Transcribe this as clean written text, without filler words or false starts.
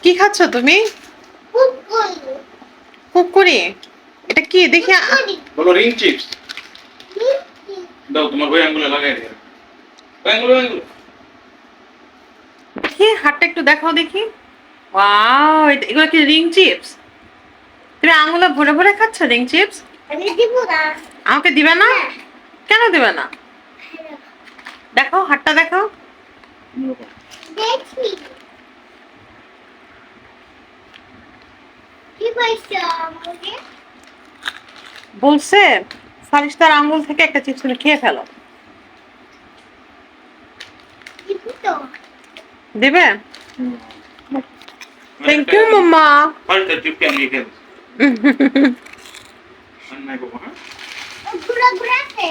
কি খাচ্ছ তুমি? কুকুরি। এটা কি দেখি? বলো রিং চিপস। দাও তোমার ওই আঙ্গুলে লাগাই দিও। আঙ্গুলে দেখি হাতটা একটু দেখাও দেখি। ওয়াও, এগুলো কি রিং চিপস? তুমি আঙুলে ভরে ভরে খাচ্ছ রিং চিপস? আমি দিব না। আমাকে দিবে না? কেন দিবে না? দেখো হাতটা দেখাও। দেখি কি পাইছো আমাকে? বলছে ফারিস্তার আঙ্গুল থেকে একটা চিপস তুমি খেয়ে ফেলো। দিব তো। দিবে? থ্যাংক ইউ মাম্মা। পাল্টা চিপকে আমি খেয়ে অন্যায় করবো, হ্যাঁ? ঘুরা ঘুরাতে